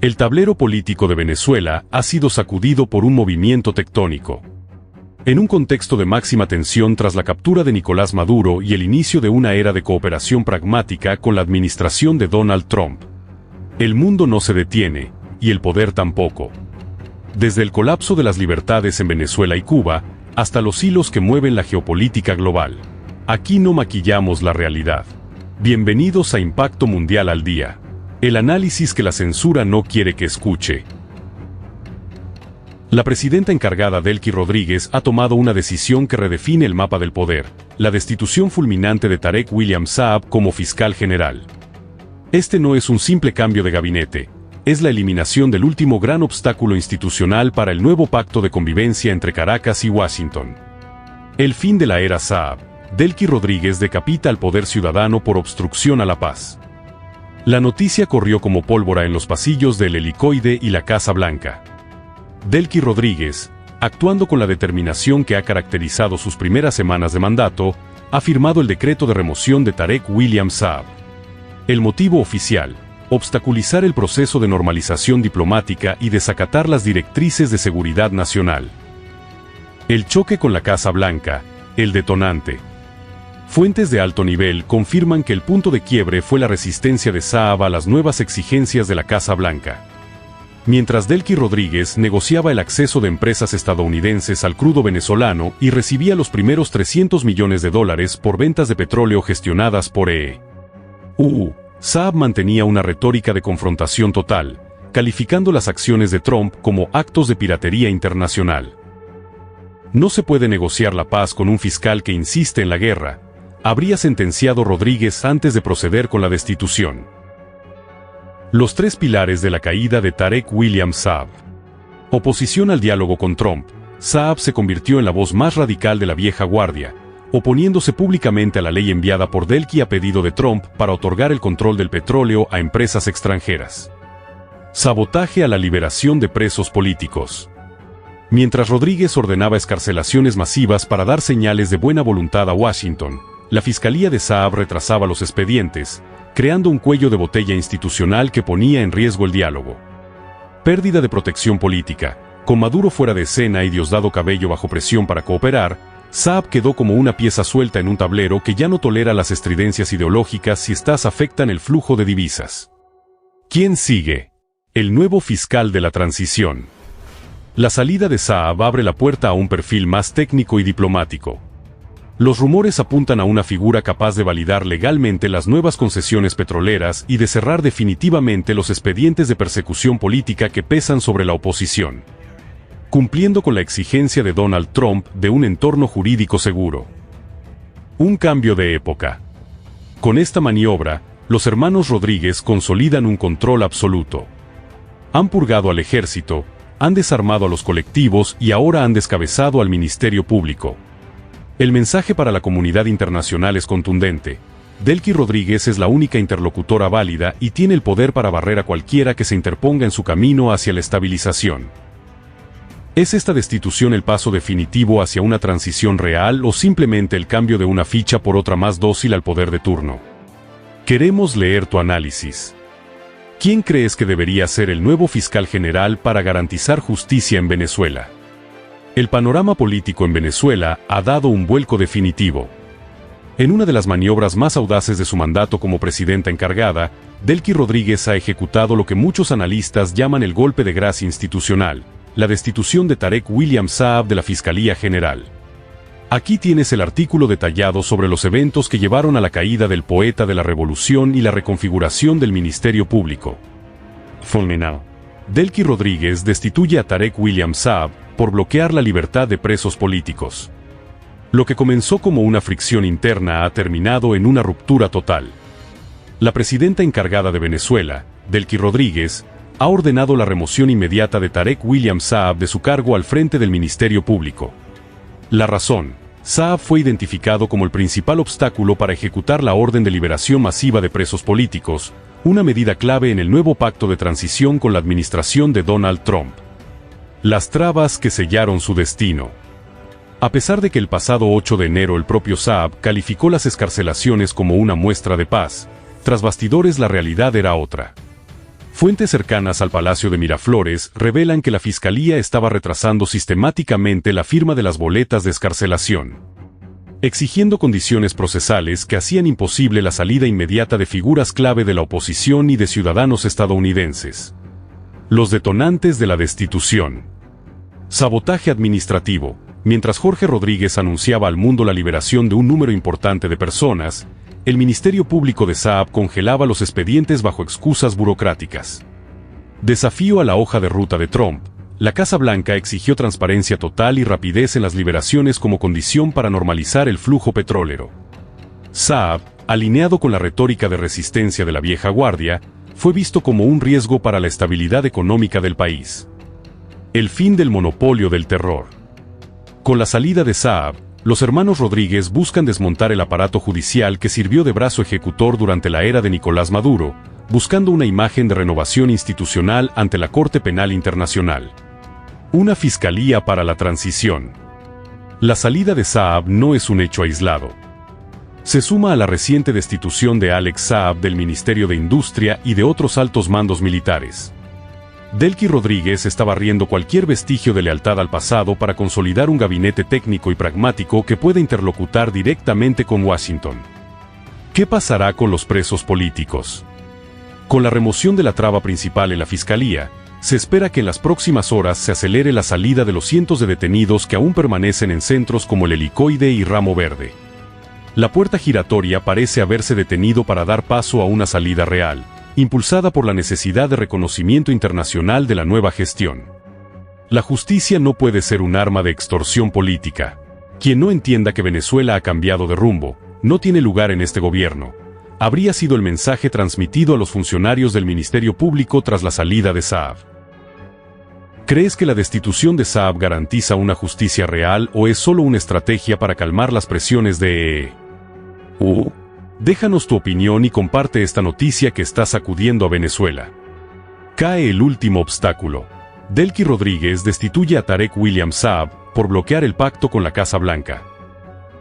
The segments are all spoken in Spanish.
El tablero político de Venezuela ha sido sacudido por un movimiento tectónico. En un contexto de máxima tensión tras la captura de Nicolás Maduro y el inicio de una era de cooperación pragmática con la administración de Donald Trump, el mundo no se detiene, y el poder tampoco. Desde el colapso de las libertades en Venezuela y Cuba, hasta los hilos que mueven la geopolítica global. Aquí no maquillamos la realidad. Bienvenidos a Impacto Mundial al Día. El análisis que la censura no quiere que escuche. La presidenta encargada Delcy Rodríguez ha tomado una decisión que redefine el mapa del poder, la destitución fulminante de Tarek William Saab como fiscal general. Este no es un simple cambio de gabinete, es la eliminación del último gran obstáculo institucional para el nuevo pacto de convivencia entre Caracas y Washington. El fin de la era Saab. Delcy Rodríguez decapita al poder ciudadano por obstrucción a la paz. La noticia corrió como pólvora en los pasillos del Helicoide y la Casa Blanca. Delcy Rodríguez, actuando con la determinación que ha caracterizado sus primeras semanas de mandato, ha firmado el decreto de remoción de Tarek William Saab. El motivo oficial: obstaculizar el proceso de normalización diplomática y desacatar las directrices de seguridad nacional. El choque con la Casa Blanca, el detonante. Fuentes de alto nivel confirman que el punto de quiebre fue la resistencia de Saab a las nuevas exigencias de la Casa Blanca. Mientras Delcy Rodríguez negociaba el acceso de empresas estadounidenses al crudo venezolano y recibía los primeros $300 millones por ventas de petróleo gestionadas por Saab mantenía una retórica de confrontación total, calificando las acciones de Trump como actos de piratería internacional. No se puede negociar la paz con un fiscal que insiste en la guerra, habría sentenciado Rodríguez antes de proceder con la destitución. Los tres pilares de la caída de Tarek William Saab. Oposición al diálogo con Trump. Saab se convirtió en la voz más radical de la vieja guardia, oponiéndose públicamente a la ley enviada por Delcy a pedido de Trump para otorgar el control del petróleo a empresas extranjeras. Sabotaje a la liberación de presos políticos. Mientras Rodríguez ordenaba excarcelaciones masivas para dar señales de buena voluntad a Washington, la Fiscalía de Saab retrasaba los expedientes, creando un cuello de botella institucional que ponía en riesgo el diálogo. Pérdida de protección política. Con Maduro fuera de escena y Diosdado Cabello bajo presión para cooperar, Saab quedó como una pieza suelta en un tablero que ya no tolera las estridencias ideológicas si éstas afectan el flujo de divisas. ¿Quién sigue? El nuevo fiscal de la transición. La salida de Saab abre la puerta a un perfil más técnico y diplomático. Los rumores apuntan a una figura capaz de validar legalmente las nuevas concesiones petroleras y de cerrar definitivamente los expedientes de persecución política que pesan sobre la oposición, cumpliendo con la exigencia de Donald Trump de un entorno jurídico seguro. Un cambio de época. Con esta maniobra, los hermanos Rodríguez consolidan un control absoluto. Han purgado al ejército, han desarmado a los colectivos y ahora han descabezado al Ministerio Público. El mensaje para la comunidad internacional es contundente. Delcy Rodríguez es la única interlocutora válida y tiene el poder para barrer a cualquiera que se interponga en su camino hacia la estabilización. ¿Es esta destitución el paso definitivo hacia una transición real o simplemente el cambio de una ficha por otra más dócil al poder de turno? Queremos leer tu análisis. ¿Quién crees que debería ser el nuevo fiscal general para garantizar justicia en Venezuela? El panorama político en Venezuela ha dado un vuelco definitivo. En una de las maniobras más audaces de su mandato como presidenta encargada, Delcy Rodríguez ha ejecutado lo que muchos analistas llaman el golpe de gracia institucional, la destitución de Tarek William Saab de la Fiscalía General. Aquí tienes el artículo detallado sobre los eventos que llevaron a la caída del poeta de la revolución y la reconfiguración del Ministerio Público. Fulminado. Delcy Rodríguez destituye a Tarek William Saab por bloquear la libertad de presos políticos. Lo que comenzó como una fricción interna ha terminado en una ruptura total. La presidenta encargada de Venezuela, Delcy Rodríguez, ha ordenado la remoción inmediata de Tarek William Saab de su cargo al frente del Ministerio Público. La razón: Saab fue identificado como el principal obstáculo para ejecutar la orden de liberación masiva de presos políticos, una medida clave en el nuevo pacto de transición con la administración de Donald Trump. Las trabas que sellaron su destino. A pesar de que el pasado 8 de enero el propio Saab calificó las excarcelaciones como una muestra de paz, tras bastidores la realidad era otra. Fuentes cercanas al Palacio de Miraflores revelan que la Fiscalía estaba retrasando sistemáticamente la firma de las boletas de excarcelación, exigiendo condiciones procesales que hacían imposible la salida inmediata de figuras clave de la oposición y de ciudadanos estadounidenses. Los detonantes de la destitución. Sabotaje administrativo. Mientras Jorge Rodríguez anunciaba al mundo la liberación de un número importante de personas, el Ministerio Público de Saab congelaba los expedientes bajo excusas burocráticas. Desafío a la hoja de ruta de Trump. La Casa Blanca exigió transparencia total y rapidez en las liberaciones como condición para normalizar el flujo petrolero. Saab, alineado con la retórica de resistencia de la vieja guardia, fue visto como un riesgo para la estabilidad económica del país. El fin del monopolio del terror. Con la salida de Saab, los hermanos Rodríguez buscan desmontar el aparato judicial que sirvió de brazo ejecutor durante la era de Nicolás Maduro, buscando una imagen de renovación institucional ante la Corte Penal Internacional. Una fiscalía para la transición. La salida de Saab no es un hecho aislado. Se suma a la reciente destitución de Alex Saab del Ministerio de Industria y de otros altos mandos militares. Delqui Rodríguez está barriendo cualquier vestigio de lealtad al pasado para consolidar un gabinete técnico y pragmático que pueda interlocutar directamente con Washington. ¿Qué pasará con los presos políticos? Con la remoción de la traba principal en la Fiscalía, se espera que en las próximas horas se acelere la salida de los cientos de detenidos que aún permanecen en centros como el Helicoide y Ramo Verde. La puerta giratoria parece haberse detenido para dar paso a una salida real, impulsada por la necesidad de reconocimiento internacional de la nueva gestión. La justicia no puede ser un arma de extorsión política. Quien no entienda que Venezuela ha cambiado de rumbo, no tiene lugar en este gobierno. Habría sido el mensaje transmitido a los funcionarios del Ministerio Público tras la salida de Saab. ¿Crees que la destitución de Saab garantiza una justicia real o es solo una estrategia para calmar las presiones de Déjanos tu opinión y comparte esta noticia que está sacudiendo a Venezuela. Cae el último obstáculo. Delqui Rodríguez destituye a Tarek William Saab por bloquear el pacto con la Casa Blanca.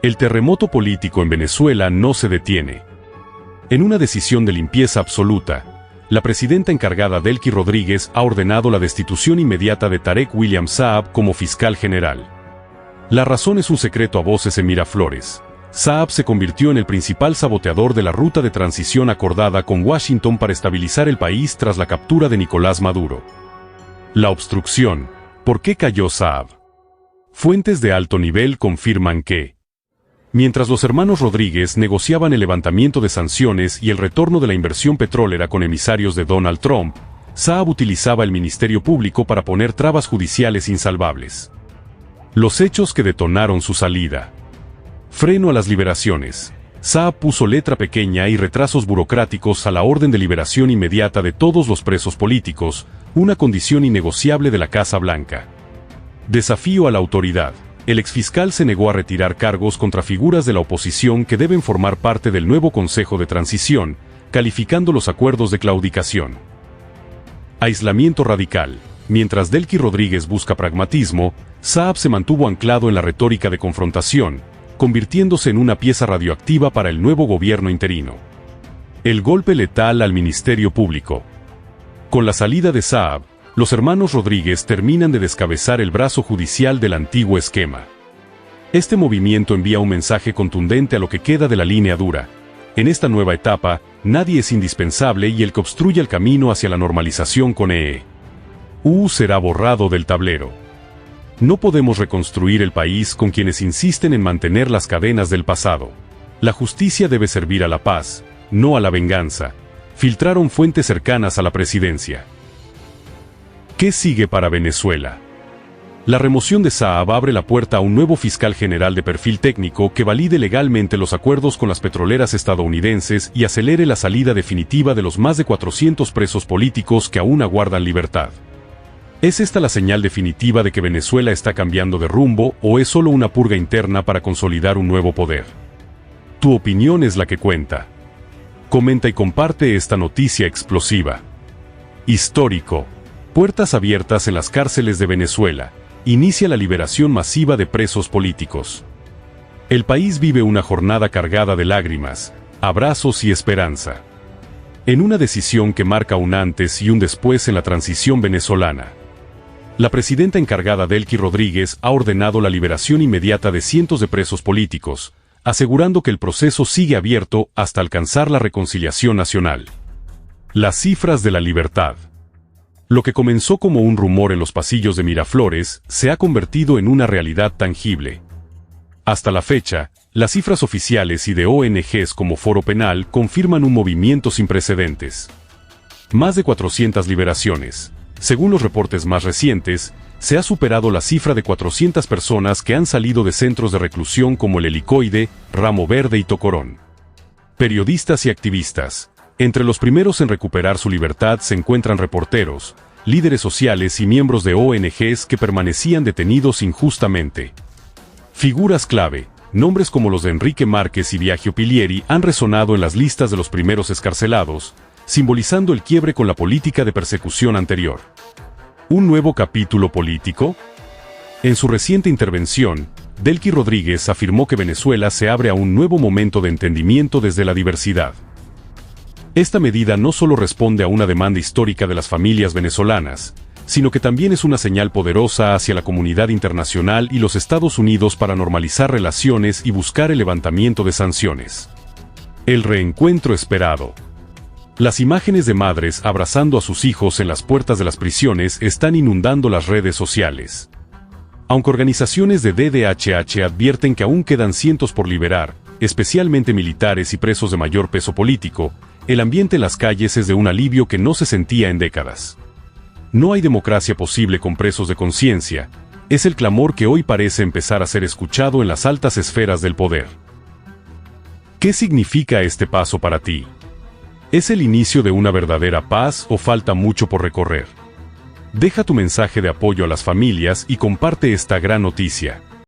El terremoto político en Venezuela no se detiene. En una decisión de limpieza absoluta, la presidenta encargada Delqui Rodríguez ha ordenado la destitución inmediata de Tarek William Saab como fiscal general. La razón es un secreto a voces en Miraflores. Saab se convirtió en el principal saboteador de la ruta de transición acordada con Washington para estabilizar el país tras la captura de Nicolás Maduro. La obstrucción. ¿Por qué cayó Saab? Fuentes de alto nivel confirman que, mientras los hermanos Rodríguez negociaban el levantamiento de sanciones y el retorno de la inversión petrolera con emisarios de Donald Trump, Saab utilizaba el Ministerio Público para poner trabas judiciales insalvables. Los hechos que detonaron su salida. Freno a las liberaciones. Saab puso letra pequeña y retrasos burocráticos a la orden de liberación inmediata de todos los presos políticos, una condición innegociable de la Casa Blanca. Desafío a la autoridad. El exfiscal se negó a retirar cargos contra figuras de la oposición que deben formar parte del nuevo Consejo de Transición, calificando los acuerdos de claudicación. Aislamiento radical. Mientras Delqui Rodríguez busca pragmatismo, Saab se mantuvo anclado en la retórica de confrontación, convirtiéndose en una pieza radioactiva para el nuevo gobierno interino. El golpe letal al Ministerio Público. Con la salida de Saab, los hermanos Rodríguez terminan de descabezar el brazo judicial del antiguo esquema. Este movimiento envía un mensaje contundente a lo que queda de la línea dura. En esta nueva etapa, nadie es indispensable y el que obstruye el camino hacia la normalización con será borrado del tablero. No podemos reconstruir el país con quienes insisten en mantener las cadenas del pasado. La justicia debe servir a la paz, no a la venganza, filtraron fuentes cercanas a la presidencia. ¿Qué sigue para Venezuela? La remoción de Saab abre la puerta a un nuevo fiscal general de perfil técnico que valide legalmente los acuerdos con las petroleras estadounidenses y acelere la salida definitiva de los más de 400 presos políticos que aún aguardan libertad. ¿Es esta la señal definitiva de que Venezuela está cambiando de rumbo o es solo una purga interna para consolidar un nuevo poder? Tu opinión es la que cuenta. Comenta y comparte esta noticia explosiva. Histórico. Puertas abiertas en las cárceles de Venezuela. Inicia la liberación masiva de presos políticos. El país vive una jornada cargada de lágrimas, abrazos y esperanza. en una decisión que marca un antes y un después en la transición venezolana. La presidenta encargada Delcy Rodríguez ha ordenado la liberación inmediata de cientos de presos políticos, asegurando que el proceso sigue abierto hasta alcanzar la reconciliación nacional. Las cifras de la libertad. Lo que comenzó como un rumor en los pasillos de Miraflores se ha convertido en una realidad tangible. Hasta la fecha, las cifras oficiales y de ONGs como Foro Penal confirman un movimiento sin precedentes. Más de 400 liberaciones. Según los reportes más recientes, se ha superado la cifra de 400 personas que han salido de centros de reclusión como el Helicoide, Ramo Verde y Tocorón. Periodistas y activistas. Entre los primeros en recuperar su libertad se encuentran reporteros, líderes sociales y miembros de ONGs que permanecían detenidos injustamente. Figuras clave, nombres como los de Enrique Márquez y Biagio Pilieri han resonado en las listas de los primeros excarcelados, simbolizando el quiebre con la política de persecución anterior. ¿Un nuevo capítulo político? En su reciente intervención, Delcy Rodríguez afirmó que Venezuela se abre a un nuevo momento de entendimiento desde la diversidad. Esta medida no solo responde a una demanda histórica de las familias venezolanas, sino que también es una señal poderosa hacia la comunidad internacional y los Estados Unidos para normalizar relaciones y buscar el levantamiento de sanciones. El reencuentro esperado. Las imágenes de madres abrazando a sus hijos en las puertas de las prisiones están inundando las redes sociales. Aunque organizaciones de DDHH advierten que aún quedan cientos por liberar, especialmente militares y presos de mayor peso político, el ambiente en las calles es de un alivio que no se sentía en décadas. No hay democracia posible con presos de conciencia, es el clamor que hoy parece empezar a ser escuchado en las altas esferas del poder. ¿Qué significa este paso para ti? ¿Es el inicio de una verdadera paz o falta mucho por recorrer? Deja tu mensaje de apoyo a las familias y comparte esta gran noticia.